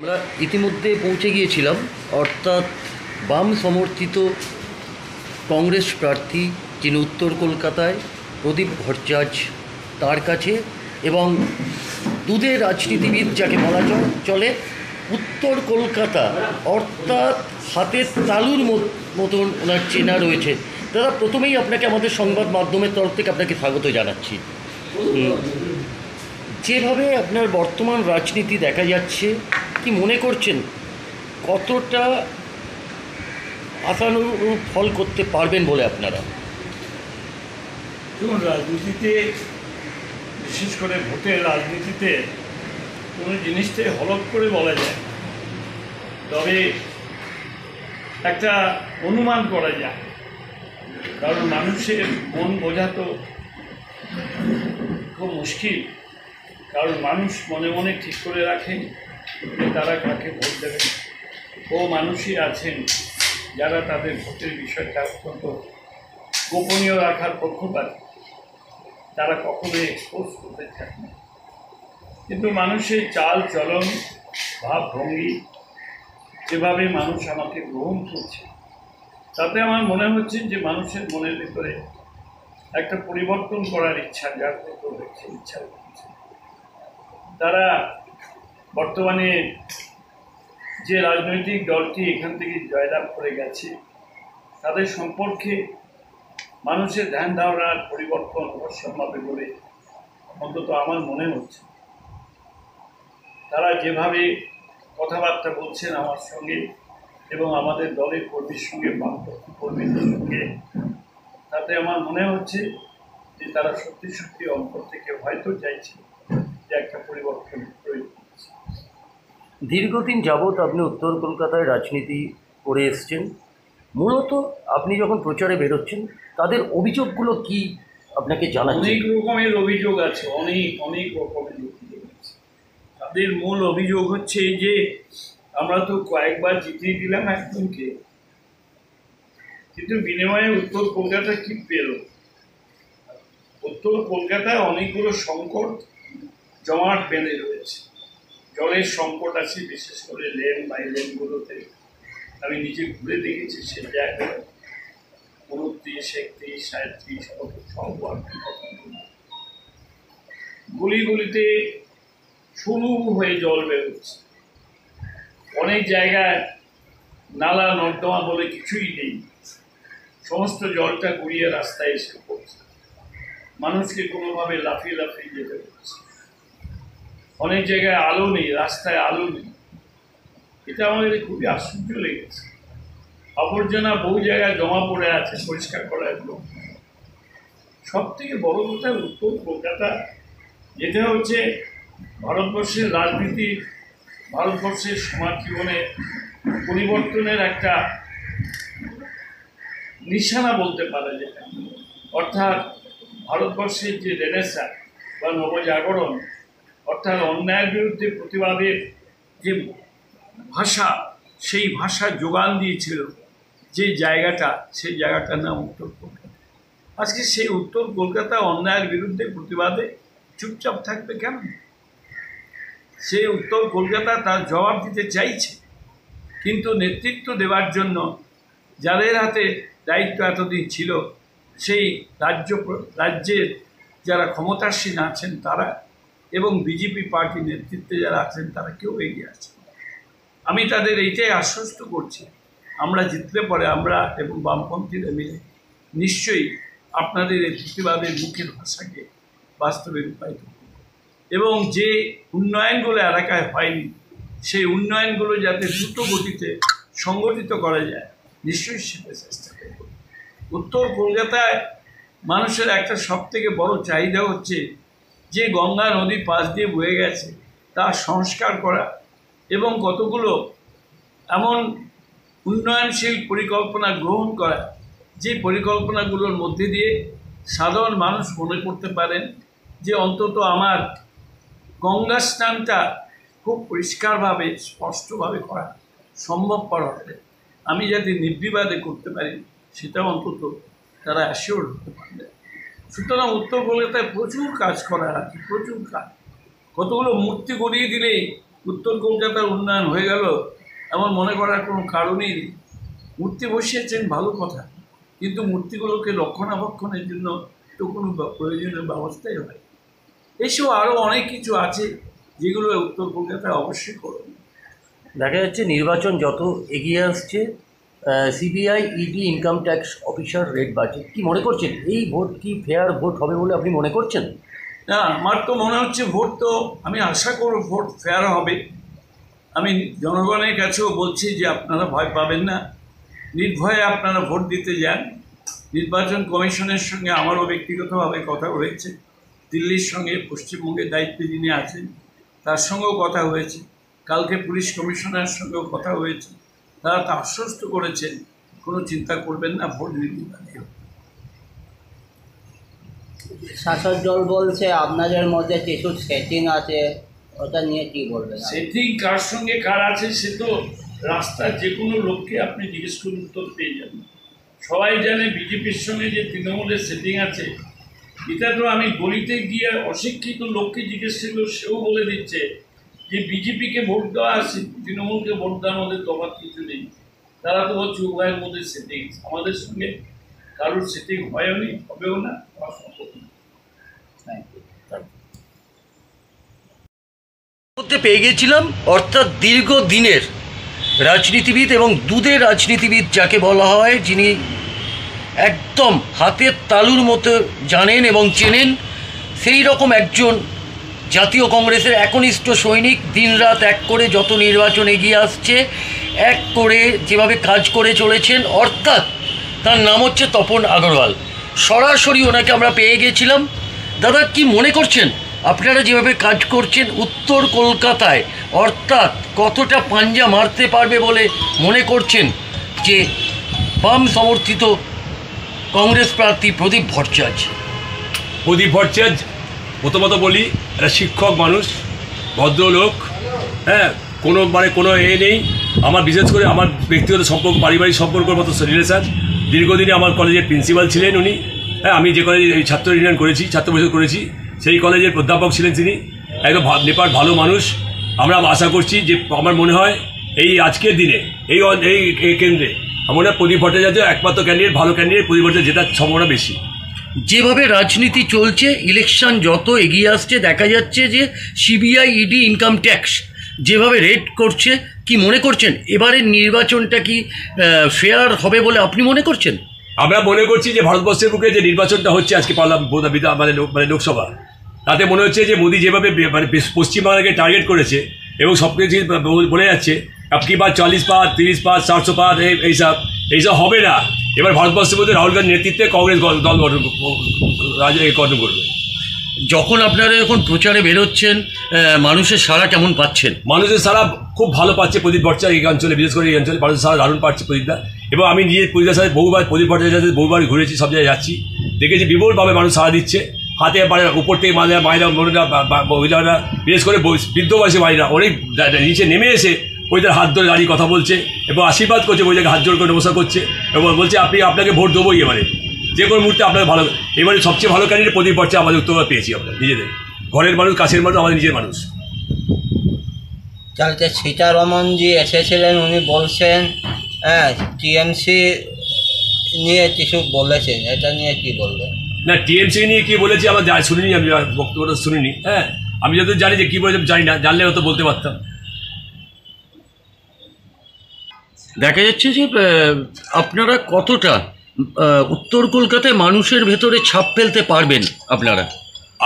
আমরা ইতিমধ্যে পৌঁছে গিয়েছিলাম, অর্থাৎ বাম সমর্থিত কংগ্রেস প্রার্থী যিনি উত্তর কলকাতায় প্রদীপ ভট্টাচার্য তার কাছে, এবং দুধের রাজনীতিবিদ যাকে বলা চলে উত্তর কলকাতা, অর্থাৎ হাতের তালুর মতন ওনার চেনা রয়েছে। দাদা, প্রথমেই আপনাকে আমাদের সংবাদ মাধ্যমের তরফ থেকে আপনাকে স্বাগত জানাচ্ছি। যেভাবে আপনার বর্তমান রাজনীতি দেখা যাচ্ছে, কি মনে করছেন কতটা আশানুরূপ ফল করতে পারবেন বলে আপনারা? দেখুন, রাজনীতিতে, বিশেষ করে ভোটের রাজনীতিতে কোনো জিনিসটাই হলফ করে বলা যায়, তবে একটা অনুমান করা যায়। কারণ মানুষের মন বোঝা তো খুব মুশকিল, কারণ মানুষ মনে মনে ঠিক করে রাখেন যে তারা কাকে ভোট দেবেন। ও মানুষই আছেন যারা তাদের ভোটের বিষয়টা অত্যন্ত গোপনীয় রাখার পক্ষপাত, তারা কখনোই এক্সপোজ করতে চায় না। কিন্তু মানুষের চাল চলন, ভাবভঙ্গি, যেভাবে মানুষ আমাকে গ্রহণ করছে, তাতে আমার মনে হচ্ছে যে মানুষের মনের ভিতরে একটা পরিবর্তন করার ইচ্ছা জাগ্রত হয়েছে, ইচ্ছা হচ্ছে। তারা বর্তমানে যে রাজনৈতিক দলটি এখান থেকে জয়লাভ করে গেছে, তাদের সম্পর্কে মানুষের ধ্যান ধারণার পরিবর্তন অবশ্যই হবে বলে অন্তত আমার মনে হচ্ছে। তারা যেভাবে কথাবার্তা বলছেন আমার সঙ্গে এবং আমাদের দলের কর্মীর সঙ্গে, বামপন্থী কর্মীদের সঙ্গে, তাতে আমার মনে হচ্ছে যে তারা সত্যি সত্যি অন্তর থেকে হয়তো চাইছে যে একটা পরিবর্তন প্রয়োজন। দীর্ঘদিন যাবৎ আপনি উত্তর কলকাতায় রাজনীতি করে এসছেন। মূলত আপনি যখন প্রচারে বেরোচ্ছেন, তাদের অভিযোগগুলো কি আপনাকে জানাচ্ছেন? অনেক রকমের অভিযোগ আছে, অনেক রকমের অভিযোগ আছে। তাদের মূল অভিযোগ হচ্ছে যে আমরা তো কয়েকবার জিতিয়ে দিলাম একজনকে, কিন্তু বিনিময়ে উত্তর কলকাতা কি পেল? উত্তর কলকাতায় অনেকগুলো সংকট জমাট বেঁধে রয়েছে। জলের সংকট আছে, বিশেষ করে লেন বাই লেনগুলোতে। আমি নিজে ঘুরে দেখেছি সে জায়গায় 29, 31, 37 গুলিগুলিতে শুরু হয়ে জল বেরোচ্ছে। অনেক জায়গায় নালা নর্দমা বলে কিছুই নেই, সমস্ত জলটা গড়িয়ে রাস্তায় এসে পড়ছে, মানুষকে কোনোভাবে লাফিয়ে লাফিয়ে যেতে হচ্ছে। অনেক জায়গায় আলো নেই, রাস্তায় আলো নেই। এটা আমাদের খুবই আশ্চর্য লেগেছে। আবর্জনা বহু জায়গায় জমা পড়ে আছে, পরিষ্কার করার লোক। সব থেকে বড় কথা, উত্তর কলকাতা যেটা হচ্ছে ভারতবর্ষের রাজনীতি, ভারতবর্ষের সমাজ জীবনে পরিবর্তনের একটা নিশানা বলতে পারা যায়। অর্থাৎ ভারতবর্ষের যে রেনেসাঁ বা নবজাগরণ, অর্থাৎ অন্যায়ের বিরুদ্ধে প্রতিবাদের যে ভাষা, সেই ভাষা যোগান দিয়েছিল যে জায়গাটা, সেই জায়গাটার নাম উত্তর কলকাতা। আজকে সেই উত্তর কলকাতা অন্যায়ের বিরুদ্ধে প্রতিবাদে চুপচাপ থাকবে কেন? সেই উত্তর কলকাতা তার জবাব দিতে চাইছে, কিন্তু নেতৃত্ব দেওয়ার জন্য যাদের হাতে দায়িত্ব এতদিন ছিল, সেই রাজ্যের যারা ক্ষমতাসীন আছেন তারা এবং বিজেপি পার্টির নেতৃত্বে যারা আছেন তারা কেউ এগিয়ে আসছে। আমি তাদের এইটাই আশ্বস্ত করছি, আমরা জিতলে পরে আমরা এবং বামপন্থীরা মিলে নিশ্চয়ই আপনাদের এই প্রতিবাদের মুখের ভাষাকে বাস্তবে রূপায়িত করব, এবং যে উন্নয়নগুলো এলাকায় হয়নি সেই উন্নয়নগুলো যাতে দ্রুত গতিতে সংগঠিত করা যায়, নিশ্চয়ই সেটা চেষ্টা করব। উত্তর কলকাতায় মানুষের একটা সবথেকে বড় চাহিদা হচ্ছে যে গঙ্গা নদী পাশ দিয়ে বয়ে গেছে তার সংস্কার করা এবং কতগুলো এমন উন্নয়নশীল পরিকল্পনা গ্রহণ করা, যে পরিকল্পনাগুলোর মধ্যে দিয়ে সাধারণ মানুষ মনে করতে পারেন যে অন্তত আমার গঙ্গা স্নানটা খুব পরিষ্কারভাবে, স্পষ্টভাবে করা সম্ভবপর হবে, আমি যাতে নির্বিবাদে করতে পারি, সেটা অন্তত তারা অ্যাসিওর হতে পারবে। সুতরাং উত্তর কলকাতায় প্রচুর কাজ করার আছে, প্রচুর কাজ। কতগুলো মূর্তি গড়িয়ে দিলেই উত্তর কলকাতার উন্নয়ন হয়ে গেল এমন মনে করার কোনো কারণই নেই। মূর্তি বসিয়েছেন ভালো কথা, কিন্তু মূর্তিগুলোকে রক্ষণাবেক্ষণের জন্য তো কোনো প্রয়োজনীয় ব্যবস্থাই হয়। এসব আরও অনেক কিছু আছে যেগুলো উত্তর কলকাতায় অবশ্যই করবে। দেখা যাচ্ছে নির্বাচন যত এগিয়ে আসছে CBI, ED, income tax officer raid বাড়ছে। কি মনে করছেন, এই ভোট কি ফেয়ার ভোট হবে বলে আপনি মনে করছেন? না, আমার তো মনে হচ্ছে ভোট তো, আমি আশা করব ভোট ফেয়ার হবে। আমি জনগণের কাছেও বলছি যে আপনারা ভয় পাবেন না, নির্ভয়ে আপনারা ভোট দিতে যান। নির্বাচন কমিশনের সঙ্গে আমারও ব্যক্তিগতভাবে কথা হয়েছে, দিল্লির সঙ্গে পশ্চিমবঙ্গের দায়িত্বে যিনি আছেন তার সঙ্গেও কথা হয়েছে, কালকে পুলিশ কমিশনারের সঙ্গেও কথা হয়েছে। তারা তা আশ্বস্ত করেছেন কোনো চিন্তা করবেন না, ভোট নির্বিঘ্নে হবে। শাসক দল বলছে আপনাদের মধ্যে কিছু সেটিং আছে, ওটা নিয়ে কি বলবেন? সেটিং কার সঙ্গে কার আছে সে তো রাস্তার যে কোনো লোককে আপনি জিজ্ঞেস করুন, উত্তর পেয়ে যাবেন। সবাই জানে বিজেপির সঙ্গে যে তৃণমূলের সেটিং আছে, এটা তো আমি গলিতে গিয়ে অশিক্ষিত লোককে জিজ্ঞেস করলেও সেও বলে দিচ্ছে যে বিজেপিকে ভোট দেওয়া আছে, তৃণমূলকে ভোট দেওয়ার মধ্যে তফাৎ কিছু নেই। তারা তো হচ্ছে উভয়ের মধ্যে সেটিং। আমাদের সঙ্গে কারোর সেটিং হয়নি, হবেও না, হওয়া সম্ভব না। মধ্যে পেয়ে গেছিলাম, অর্থাৎ দীর্ঘদিনের রাজনীতিবিদ এবং দুধের রাজনীতিবিদ যাকে বলা হয়, যিনি একদম হাতের তালুর মতো জানেন এবং চেনেন, সেই রকম একজন জাতীয় কংগ্রেসের একনিষ্ঠ সৈনিক। দিনরাত এক করে যত নির্বাচন এগিয়ে আসছে, এক করে যেভাবে কাজ করে চলেছেন, অর্থাৎ তার নাম হচ্ছে তপন আগরওয়াল। সরাসরি ওনাকে আমরা পেয়ে গেছিলাম। দাদা, কি মনে করছেন আপনারা যেভাবে কাজ করছেন উত্তর কলকাতায়, অর্থাৎ কতটা পাঞ্জা মারতে পারবে বলে মনে করছেন যে বাম সমর্থিত কংগ্রেস প্রার্থী প্রদীপ ভট্টাচার্য? প্রদীপ ভট্টাচার্য প্রথমত বলি, একটা শিক্ষক মানুষ, ভদ্রলোক, হ্যাঁ, কোনো নেই। আমার বিশেষ করে আমার ব্যক্তিগত সম্পর্ক, পারিবারিক সম্পর্কের মতো রিলেশন। দীর্ঘদিনে আমার কলেজের প্রিন্সিপাল ছিলেন উনি। হ্যাঁ, আমি যে কলেজে ছাত্র ইউনিয়ন করেছি, ছাত্র পরিষদ করেছি, সেই কলেজের অধ্যাপক ছিলেন তিনি। একদম নেপার ভালো মানুষ। আমরা আশা করছি যে, আমার মনে হয় এই আজকের দিনে এই কেন্দ্রে আমার মনে হয় প্রদীপ ভট্টাচার্য একমাত্র ক্যান্ডিডেট, ভালো ক্যান্ডিডেট। প্রদীপ ভট্টাচার্য জেতার সম্ভাবনা বেশি। যেভাবে রাজনীতি চলছে, ইলেকশন যত এগিয়ে আসছে, দেখা যাচ্ছে যে সিবিআই, ইডি, ইনকাম ট্যাক্স যেভাবে রেড করছে, কি মনে করছেন এবারের নির্বাচনটা কি ফেয়ার হবে বলে আপনি মনে করছেন? আমরা মনে করছি যে ভারতবর্ষের বুকে যে নির্বাচনটা হচ্ছে আজকে মানে লোকসভা, তাতে মনে হচ্ছে যে মোদী যেভাবে মানে পশ্চিমবাংলাকে টার্গেট করেছে এবং সব কিছু বলে যাচ্ছে আপকি বার 40 পার, 30 পার, 700 পার, এইসব হবে না। এবার ভারতবর্ষের মধ্যে রাহুল গান্ধীর নেতৃত্বে কংগ্রেস দল গঠন করবে। যখন আপনারা যখন প্রচারে বেরোচ্ছেন, মানুষের সাড়া কেমন পাচ্ছেন? মানুষের সাড়া খুব ভালো পাচ্ছে প্রদীপ ভট্টাচার্য এই অঞ্চলে, বিশেষ করে এই অঞ্চলে মানুষের সাড়া দারুণ পাচ্ছে প্রদীপদা। এবং আমি নিজে প্রদীপদার সাথে প্রদীপ ভট্টাচার্যের সাথে বহুবার ঘুরেছি, সব জায়গায় যাচ্ছি, দেখেছি বিপুলভাবে মানুষ সাড়া দিচ্ছে। হাতে উপর থেকে মায়েরা মহিলারা, বিশেষ করে বৃদ্ধ বয়সী মায়েরা অনেক নিচে নেমে এসে ওইদের হাত ধরে দাঁড়িয়ে কথা বলছে এবং আশীর্বাদ করছে, ওই জায়গায় হাত জোর করে নমস্কার করছে এবং বলছে আপনাকে ভোট দেবোই এবারে, যে কোনো মুহূর্তে আপনাকে ভালো। এবারে সবচেয়ে ভালো ক্যান্ডিডেট প্রদীপ ভট্টাচার্য আমাদের উত্তরবঙ্গ পেয়েছি আমরা নিজেদের ঘরের মানুষ, কাছের মানুষ, আমাদের নিজের মানুষ। কালকে সীতারমনজি এসেছিলেন, উনি বলছেন টিএমসি নিয়ে কিছু বলেছেন, এটা নিয়ে কি বলবেন? না, টিএমসি নিয়ে কি বলেছি আমার শুনিনি, আমি বক্তব্যটা শুনিনি। হ্যাঁ, আমি যত জানি যে কী বলেছে জানি না, জানলে হয়তো বলতে পারতাম। দেখা যাচ্ছে যে আপনারা কতটা উত্তর কলকাতায় মানুষের ভেতরে ছাপ ফেলতে পারবেন আপনারা?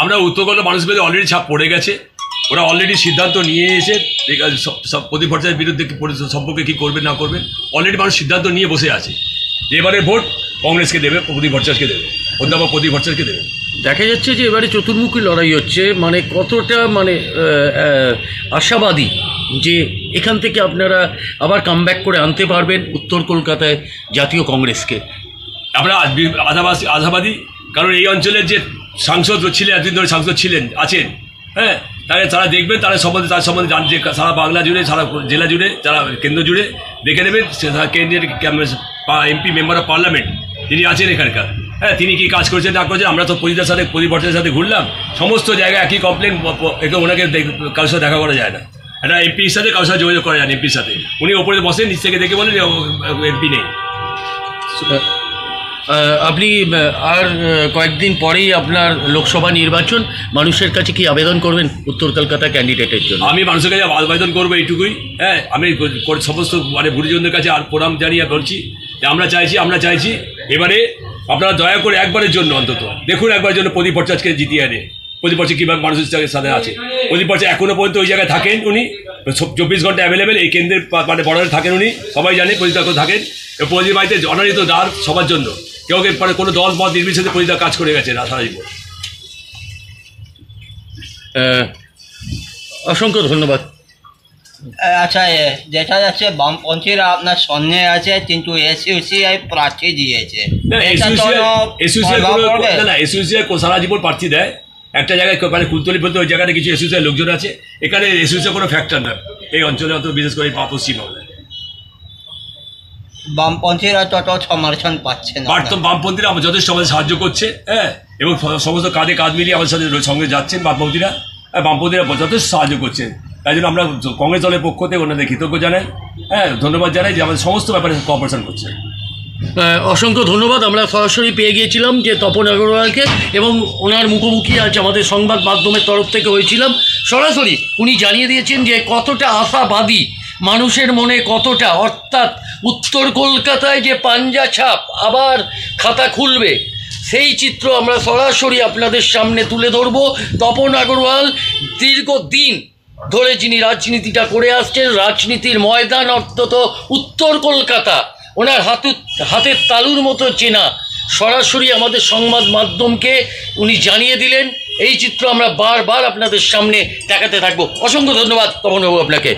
আমরা উত্তর কলকাতার মানুষের ভেতরে অলরেডি ছাপ পড়ে গেছে। ওরা অলরেডি সিদ্ধান্ত নিয়ে এসে সব প্রদীপ ভট্টাচার্যের বিরুদ্ধে সম্পর্কে কী করবে না করবে অলরেডি মানুষ সিদ্ধান্ত নিয়ে বসে আছে। এবারে ভোট কংগ্রেসকে দেবে, প্রদীপ ভট্টাচার্যকে দেবে, অধ্যাপক প্রদীপ ভট্টাচার্যকে দেবে। দেখা যাচ্ছে যে এবারে চতুর্মুখী লড়াই হচ্ছে, মানে কতটা মানে আশাবাদী যে এখান থেকে আপনারা আবার কামব্যাক করে আনতে পারবেন উত্তর কলকাতায় জাতীয় কংগ্রেসকে? আমরা আশাবাদী, কারণ এই অঞ্চলের যে সাংসদ ছিলেন, এতদিন ধরে সাংসদ আছেন, হ্যাঁ, তারা দেখবেন, তার সম্বন্ধে জানছে সারা বাংলা জুড়ে, সারা জেলা জুড়ে, যারা কেন্দ্র জুড়ে দেখে নেবেন। কেন্দ্রের এমপি মেম্বার অফ পার্লামেন্ট যিনি আছেন এখানকার, হ্যাঁ, তিনি কী কাজ করেছেন না করেছেন। আমরা তো প্রদীপ ভট্টাচার্যের সাথে ঘুরলাম, সমস্ত জায়গায় একই কমপ্লেন, ওনাকে কারোর সাথে দেখা করা যায় না। একটা এমপির সাথে কারোর সাথে যোগাযোগ করা যান, এমপির সাথে উনি ওপরে বসেন, নিচ থেকে দেখে বলেন এমপি নেই। আপনি আর কয়েকদিন পরেই আপনার লোকসভা নির্বাচন, মানুষের কাছে কি আবেদন করবেন উত্তর কলকাতা ক্যান্ডিডেটের জন্য? আমি মানুষের কাছে আবেদন করবো এইটুকুই, হ্যাঁ, আমি সমস্ত গুরুজনদের কাছে আর প্রণাম জানিয়ে বলছি যে আমরা চাইছি এবারে আপনারা দয়া করে একবারের জন্য অন্তত দেখুন, একবারের জন্য প্রদীপ ভট্টাচার্যকে জিতিয়ে আনে। প্রদীপ ভট্টাচার্য কীভাবে মানুষের সাথে আছে, প্রদীপ ভট্টাচার্য এখনও পর্যন্ত ওই জায়গায় থাকেন, উনি 24 ঘন্টা অ্যাভেলেবেল এই কেন্দ্রের বর্ডারে থাকেন, উনি সবাই জানে প্রদীপ থাকেন। প্রদীপ বাড়িতে অনারিত দ্বার সবার জন্য, কেউ কোনো দল মত নির্বিশেষে প্রদীপ কাজ করে গেছে সারা জীবন। অসংখ্য ধন্যবাদ। আচ্ছা, দেখা যাচ্ছে বামপন্থীরা আপনার সঙ্গে আছে, কিন্তু এসইউসিআই প্রার্থী দিয়েছে, এসইউসিআই সারা জীবন প্রার্থী দেয়। একটা জায়গায় মানে কুলতলি বলতে ওই জায়গাটা কিছু এসইউসিআই লোকজন আছে, এখানে এসইউসিআই কোনো ফ্যাক্টর না এই অঞ্চলে, অত বিশেষ করে পশ্চিমবাংলায় বামপন্থীরা তত সমর্থন পাচ্ছে না। বামপন্থীরা যথেষ্ট আমাদের সাহায্য করছে, হ্যাঁ, এবং সমস্ত কাঁধে কাঁধ মিলিয়ে আমাদের সাথে সঙ্গে যাচ্ছেন বামপন্থীরা যথেষ্ট সাহায্য করছেন। তাই জন্য আমরা কংগ্রেস দলের পক্ষ থেকে ওনাদের কৃতজ্ঞ জানাই, হ্যাঁ, ধন্যবাদ জানাই যে আমাদের সমস্ত ব্যাপারে কোঅপারেশন করছে। অসংখ্য ধন্যবাদ। আমরা সরাসরি পেয়ে গিয়েছিলাম যে তপন আগরওয়ালকে, এবং ওনার মুখোমুখি আজ আমাদের সংবাদ মাধ্যমের তরফ থেকে হয়েছিলাম। সরাসরি উনি জানিয়ে দিয়েছেন যে কতটা আশাবাদী মানুষের মনে, কতটা, অর্থাৎ উত্তর কলকাতায় যে পাঞ্জা ছাপ আবার খাতা খুলবে, সেই চিত্র আমরা সরাসরি আপনাদের সামনে তুলে ধরব। তপন আগরওয়াল দীর্ঘদিন ধরে যিনি রাজনীতিটা করে আসছেন, রাজনীতির ময়দান অন্তত উত্তর কলকাতা ওনার হাতের তালুর মতো চেনা, সরাসরি আমাদের সংবাদ মাধ্যমকে উনি জানিয়ে দিলেন। এই চিত্র আমরা বারবার আপনাদের সামনে দেখাতে থাকবো। অসংখ্য ধন্যবাদ তপনবাবু আপনাকে।